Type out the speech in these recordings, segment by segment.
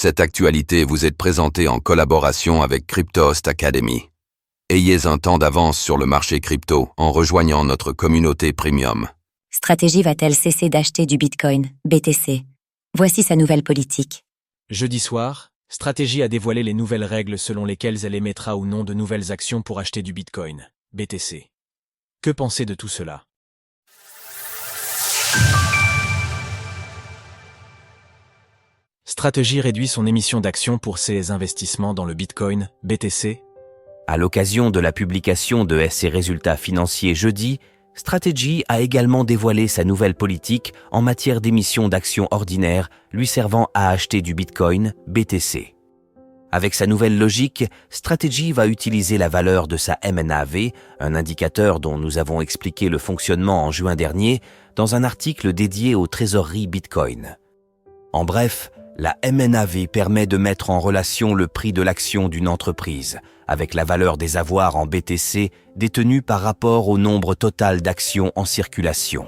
Cette actualité vous est présentée en collaboration avec Cryptost Academy. Ayez un temps d'avance sur le marché crypto en rejoignant notre communauté premium. Stratégie va-t-elle cesser d'acheter du Bitcoin, BTC? Voici sa nouvelle politique. Jeudi soir, Stratégie a dévoilé les nouvelles règles selon lesquelles elle émettra ou non de nouvelles actions pour acheter du Bitcoin, BTC. Que penser de tout cela? Stratégie réduit son émission d'actions pour ses investissements dans le Bitcoin, BTC. À l'occasion de la publication de ses résultats financiers jeudi, Stratégie a également dévoilé sa nouvelle politique en matière d'émission d'actions ordinaires lui servant à acheter du Bitcoin, BTC. Avec sa nouvelle logique, Stratégie va utiliser la valeur de sa MNAV, un indicateur dont nous avons expliqué le fonctionnement en juin dernier, dans un article dédié aux trésoreries Bitcoin. En bref, la MNAV permet de mettre en relation le prix de l'action d'une entreprise avec la valeur des avoirs en BTC détenus par rapport au nombre total d'actions en circulation.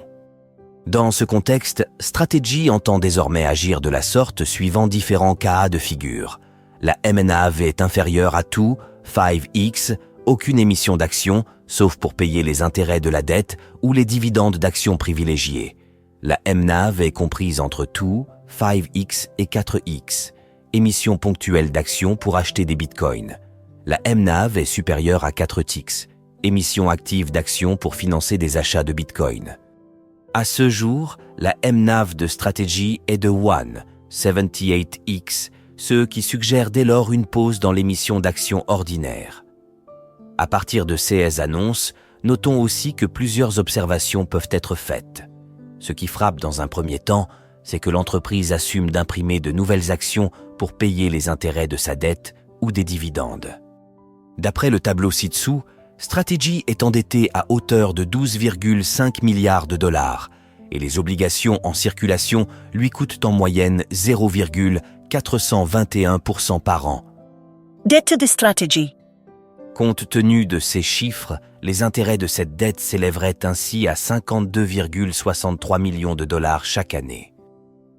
Dans ce contexte, Stratégie entend désormais agir de la sorte suivant différents cas de figure. La MNAV est inférieure à tout, 5x, aucune émission d'actions, sauf pour payer les intérêts de la dette ou les dividendes d'actions privilégiés. La MNAV est comprise entre tout, 5x et 4x, émission ponctuelle d'actions pour acheter des bitcoins. La MNAV est supérieure à 4x, émission active d'actions pour financer des achats de bitcoin. À ce jour, la MNAV de Stratégie est de 1, 78x, ce qui suggère dès lors une pause dans l'émission d'actions ordinaires. À partir de ces annonces, notons aussi que plusieurs observations peuvent être faites. Ce qui frappe dans un premier temps, c'est que l'entreprise assume d'imprimer de nouvelles actions pour payer les intérêts de sa dette ou des dividendes. D'après le tableau ci-dessous, Stratégie est endettée à hauteur de 12,5 milliards de dollars et les obligations en circulation lui coûtent en moyenne 0,421% par an. Dette de Stratégie. Compte tenu de ces chiffres, les intérêts de cette dette s'élèveraient ainsi à 52,63 millions de dollars chaque année.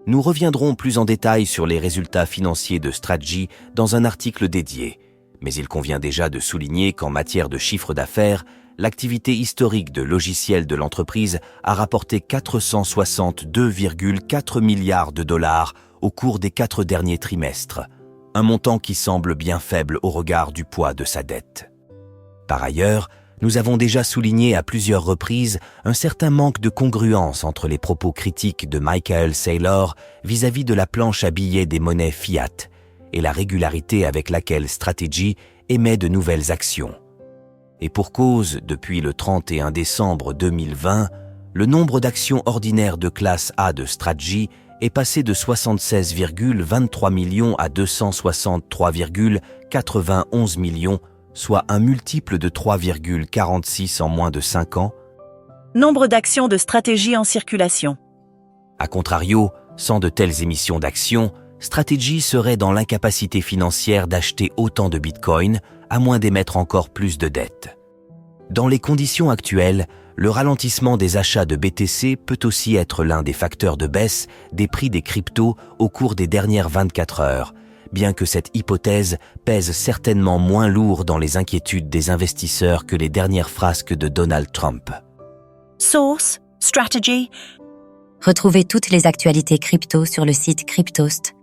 Nous reviendrons plus en détail sur les résultats financiers de Stratégie dans un article dédié, mais il convient déjà de souligner qu'en matière de chiffre d'affaires, l'activité historique de logiciels de l'entreprise a rapporté 462,4 milliards de dollars au cours des 4 derniers trimestres, un montant qui semble bien faible au regard du poids de sa dette. Par ailleurs, nous avons déjà souligné à plusieurs reprises un certain manque de congruence entre les propos critiques de Michael Saylor vis-à-vis de la planche à billets des monnaies fiat et la régularité avec laquelle Stratégie émet de nouvelles actions. Et pour cause, depuis le 31 décembre 2020, le nombre d'actions ordinaires de classe A de Stratégie est passé de 76,23 millions à 263,91 millions, soit un multiple de 3,46 en moins de 5 ans. Nombre d'actions de Stratégie en circulation. A contrario, sans de telles émissions d'actions, Stratégie serait dans l'incapacité financière d'acheter autant de Bitcoin, à moins d'émettre encore plus de dettes. Dans les conditions actuelles, le ralentissement des achats de BTC peut aussi être l'un des facteurs de baisse des prix des cryptos au cours des dernières 24 heures, bien que cette hypothèse pèse certainement moins lourd dans les inquiétudes des investisseurs que les dernières frasques de Donald Trump. Source, Stratégie. Retrouvez toutes les actualités crypto sur le site cryptost.fr.